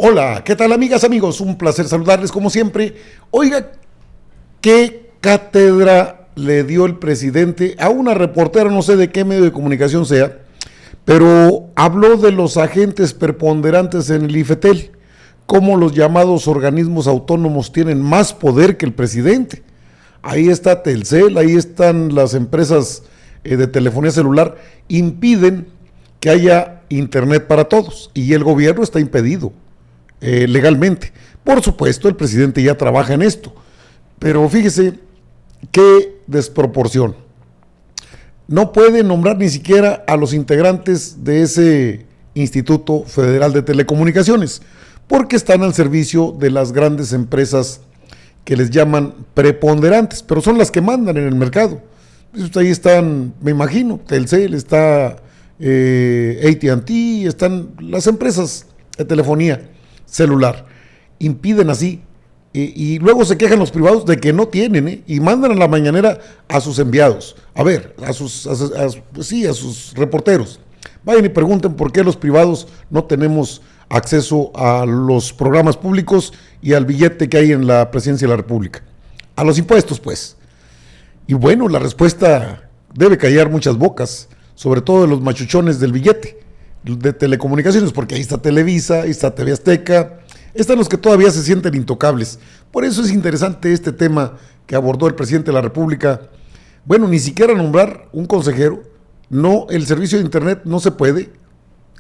Hola, ¿qué tal amigas, amigos? Un placer saludarles como siempre. Oiga, ¿qué cátedra le dio el presidente a una reportera, no sé de qué medio de comunicación sea, pero habló de los agentes preponderantes en el IFETEL, cómo los llamados organismos autónomos tienen más poder que el presidente? Ahí está Telcel, ahí están las empresas de telefonía celular, impiden que haya internet para todos y el gobierno está impedido legalmente. Por supuesto, el presidente ya trabaja en esto, pero fíjese qué desproporción. No puede nombrar ni siquiera a los integrantes de ese Instituto Federal de Telecomunicaciones, porque están al servicio de las grandes empresas que les llaman preponderantes, pero son las que mandan en el mercado. Ahí están, me imagino, Telcel, está AT&T, están las empresas de telefonía celular. Impiden así, y luego se quejan los privados de que no tienen, y mandan a la mañanera a sus enviados, a ver, a sus reporteros. Vayan y pregunten por qué los privados no tenemos acceso a los programas públicos y al billete que hay en la presidencia de la República. A los impuestos, pues. Y bueno, la respuesta debe callar muchas bocas, sobre todo de los machuchones del billete, de telecomunicaciones, porque ahí está Televisa, ahí está TV Azteca, están los que todavía se sienten intocables. Por eso es interesante este tema que abordó el presidente de la República. Bueno, ni siquiera nombrar un consejero, no, el servicio de internet no se puede.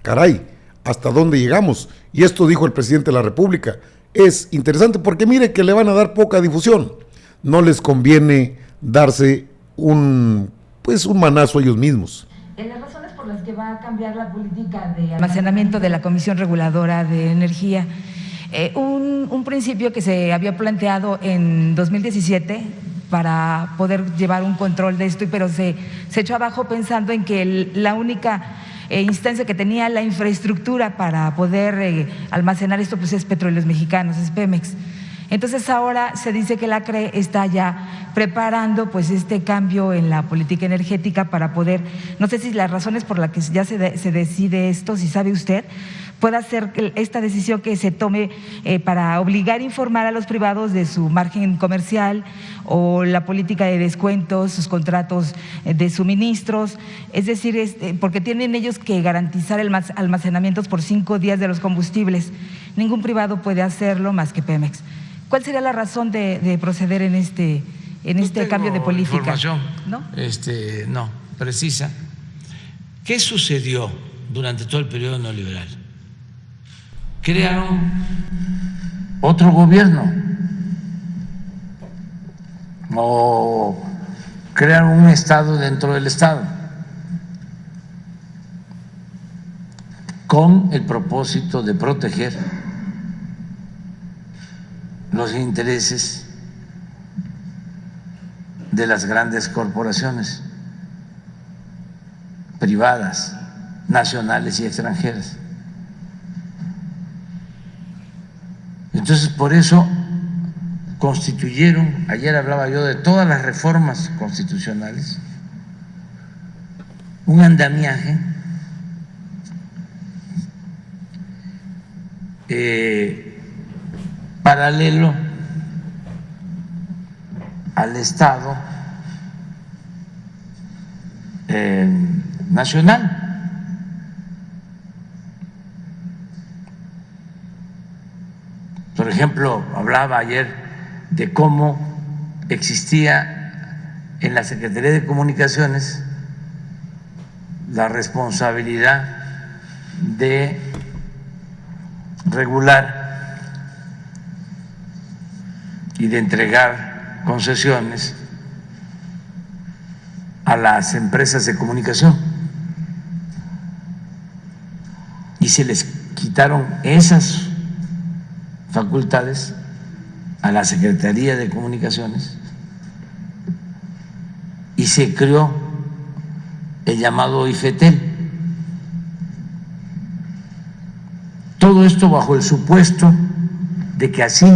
Caray, ¿hasta dónde llegamos? Y esto dijo el presidente de la República. Es interesante porque mire que le van a dar poca difusión. No les conviene darse un manazo a ellos mismos. Las razones por las que va a cambiar la política de almacenamiento de la Comisión Reguladora de Energía, un principio que se había planteado en 2017 para poder llevar un control de esto, pero se echó abajo pensando en que la única instancia que tenía la infraestructura para poder almacenar esto pues es Petróleos Mexicanos, es Pemex. Entonces ahora se dice que la CRE está ya preparando pues este cambio en la política energética para poder, no sé si las razones por las que ya se decide esto, si sabe usted, pueda ser esta decisión que se tome para obligar a informar a los privados de su margen comercial o la política de descuentos, sus contratos de suministros, es decir, porque tienen ellos que garantizar el almacenamientos por 5 días de los combustibles. Ningún privado puede hacerlo más que Pemex. ¿Cuál sería la razón de proceder en este cambio de política? Información, no precisa. ¿Qué sucedió durante todo el periodo neoliberal? Crearon otro gobierno o crearon un estado dentro del estado con el propósito de proteger los intereses de las grandes corporaciones privadas, nacionales y extranjeras. Entonces, por eso constituyeron, ayer hablaba yo de todas las reformas constitucionales, un andamiaje paralelo al Estado nacional. Por ejemplo, hablaba ayer de cómo existía en la Secretaría de Comunicaciones la responsabilidad de regular y de entregar concesiones a las empresas de comunicación, y se les quitaron esas facultades a la Secretaría de Comunicaciones y se creó el llamado IFETEL. Todo esto bajo el supuesto de que así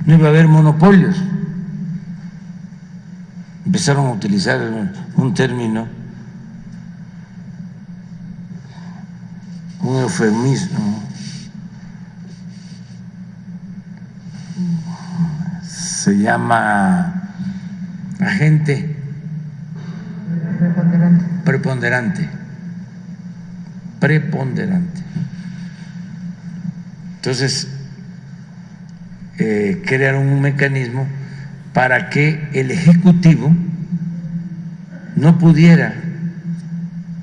no iba a haber monopolios. Empezaron a utilizar un término, un eufemismo, se llama agente preponderante. Entonces, crearon un mecanismo para que el Ejecutivo no pudiera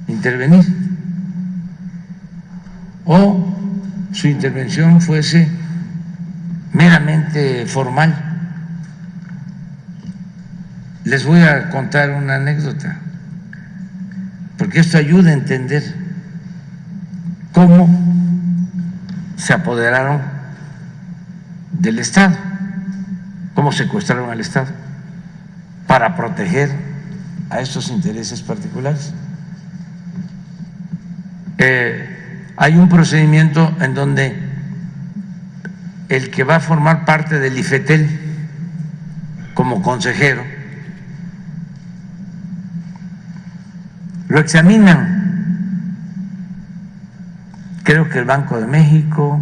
intervenir o su intervención fuese meramente formal. Les voy a contar una anécdota, porque esto ayuda a entender cómo se apoderaron del Estado, cómo secuestraron al Estado para proteger a estos intereses particulares. Hay un procedimiento en donde el que va a formar parte del IFETEL como consejero lo examinan, creo que el Banco de México,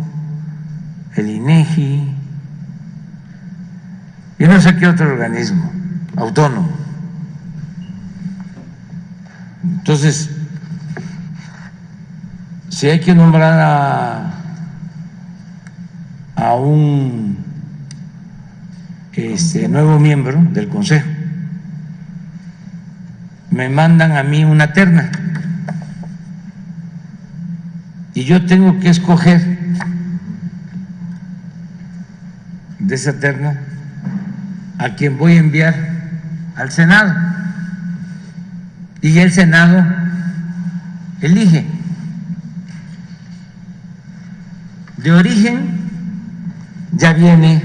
el INEGI y no sé qué otro organismo autónomo. Entonces, si hay que nombrar a un nuevo miembro del Consejo, me mandan a mí una terna y yo tengo que escoger de esa terna a quien voy a enviar al Senado, y el Senado elige. De origen ya viene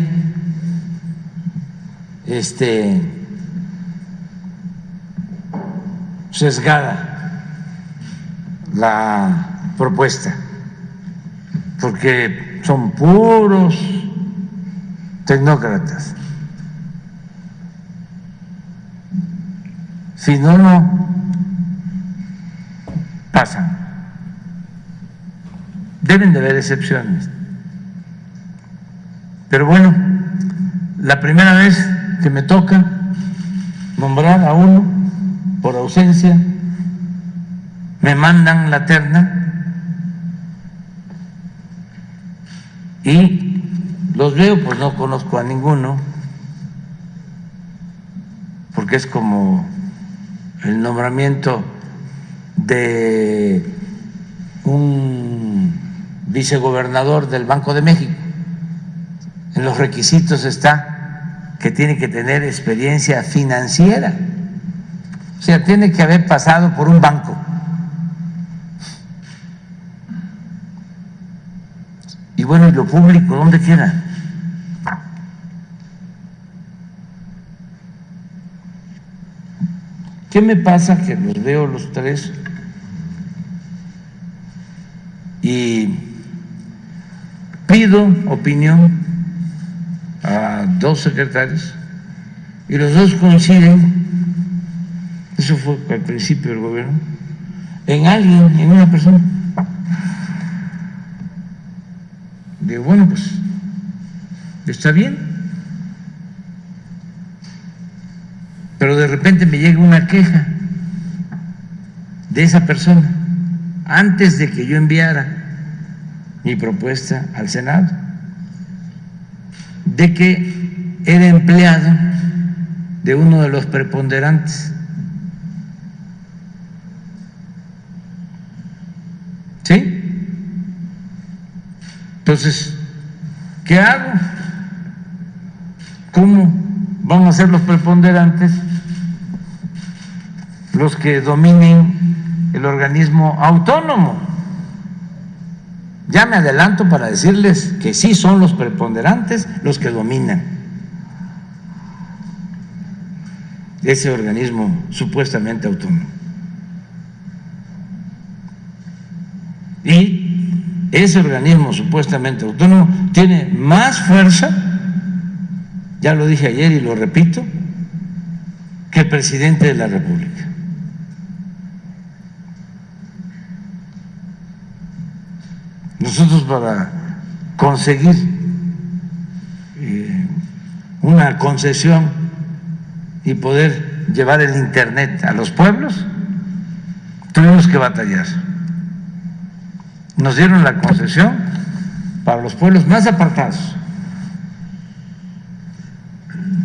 sesgada la propuesta, porque son puros tecnócratas. Si no, no pasan. Deben de haber excepciones. Pero bueno, la primera vez que me toca nombrar a uno por ausencia, me mandan la terna y los veo, pues no conozco a ninguno, porque es como el nombramiento de un vicegobernador del Banco de México. En los requisitos está que tiene que tener experiencia financiera, o sea, tiene que haber pasado por un banco. Y bueno, y lo público, ¿dónde queda? ¿Qué me pasa? Que los veo los tres y pido opinión a dos secretarios y los dos coinciden, eso fue al principio del gobierno, en alguien, en una persona. Digo, bueno, pues está bien, pero de repente me llega una queja de esa persona antes de que yo enviara mi propuesta al Senado, de que era empleado de uno de los preponderantes. ¿Sí? Entonces, ¿qué hago? ¿Cómo van a ser los preponderantes los que dominen el organismo autónomo? Ya me adelanto para decirles que sí son los preponderantes los que dominan ese organismo supuestamente autónomo. Y ese organismo supuestamente autónomo tiene más fuerza, ya lo dije ayer y lo repito, que el presidente de la República. Nosotros, para conseguir una concesión y poder llevar el internet a los pueblos, tuvimos que batallar. Nos dieron la concesión para los pueblos más apartados.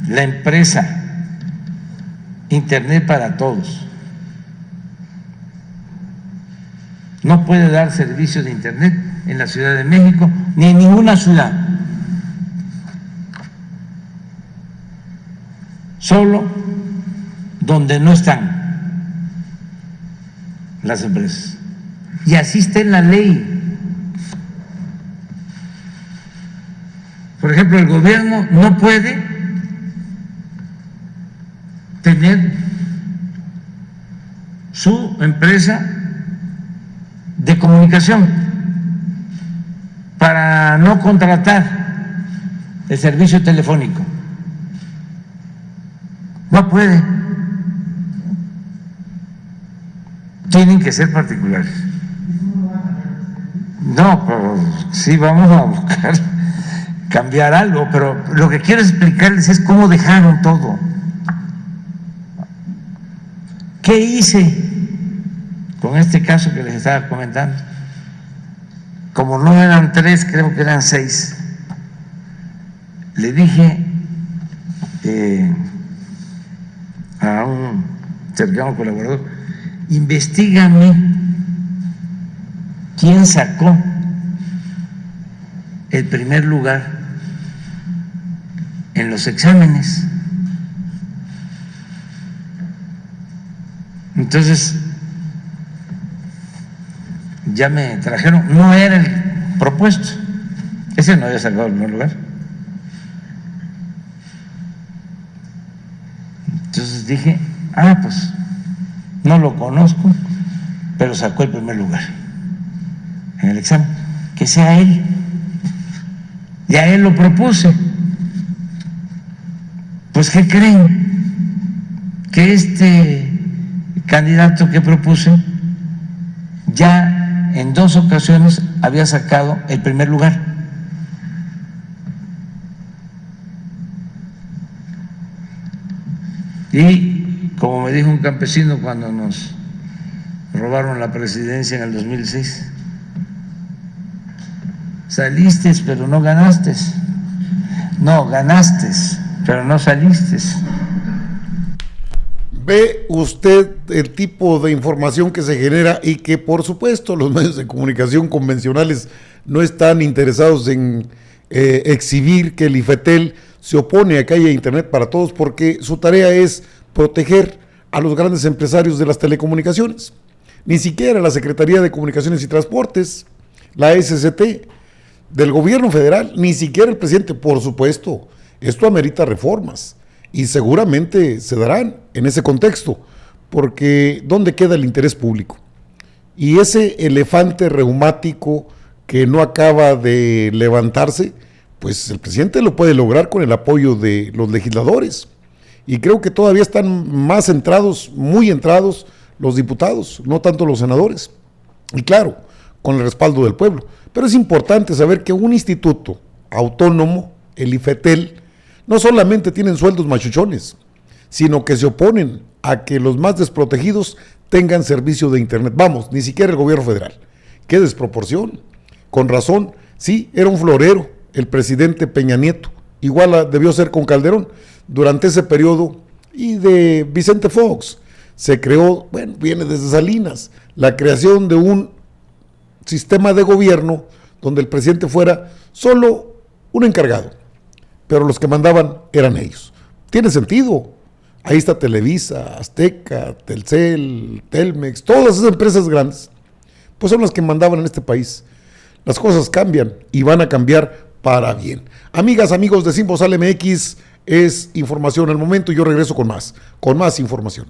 La empresa Internet para Todos no puede dar servicio de Internet en la Ciudad de México ni en ninguna ciudad. Solo donde no están las empresas. Y así está en la ley. Por ejemplo, el gobierno no puede tener su empresa de comunicación para no contratar el servicio telefónico. No puede. Tienen que ser particulares. No, pero sí vamos a buscar cambiar algo, pero lo que quiero explicarles es cómo dejaron todo. ¿Qué hice con este caso que les estaba comentando? Como no eran 3, creo que eran 6. Le dije a un cercano colaborador, investígame quién sacó el primer lugar en los exámenes. Entonces, ya me trajeron, no era el propuesto, ese no había sacado el primer lugar. Entonces dije, pues no lo conozco, pero sacó el primer lugar en el examen, que sea él. Y a él lo propuse. Pues, ¿qué creen? Que este candidato que propuse ya en 2 ocasiones había sacado el primer lugar. Y como me dijo un campesino cuando nos robaron la presidencia en el 2006, saliste pero no ganaste. No, ganaste pero no saliste. Ve usted el tipo de información que se genera y que por supuesto los medios de comunicación convencionales no están interesados en exhibir que el IFETEL se opone a que haya internet para todos, porque su tarea es proteger a los grandes empresarios de las telecomunicaciones. Ni siquiera la Secretaría de Comunicaciones y Transportes, la SCT del gobierno federal, ni siquiera el presidente. Por supuesto, esto amerita reformas y seguramente se darán en ese contexto, porque ¿dónde queda el interés público? Y ese elefante reumático que no acaba de levantarse, pues el presidente lo puede lograr con el apoyo de los legisladores. Y creo que todavía están más centrados, muy entrados los diputados, no tanto los senadores. Y claro, con el respaldo del pueblo. Pero es importante saber que un instituto autónomo, el IFETEL, no solamente tienen sueldos machuchones, sino que se oponen a que los más desprotegidos tengan servicio de internet. Vamos, ni siquiera el gobierno federal. ¡Qué desproporción! Con razón, sí, era un florero el presidente Peña Nieto. Igual debió ser con Calderón. Durante ese periodo, y de Vicente Fox, se creó, bueno, viene desde Salinas, la creación de un sistema de gobierno donde el presidente fuera solo un encargado, pero los que mandaban eran ellos. Tiene sentido. Ahí está Televisa, Azteca, Telcel, Telmex, todas esas empresas grandes, pues son las que mandaban en este país. Las cosas cambian y van a cambiar para bien. Amigas, amigos de Sin Bozal MX, es información al momento y yo regreso con más información.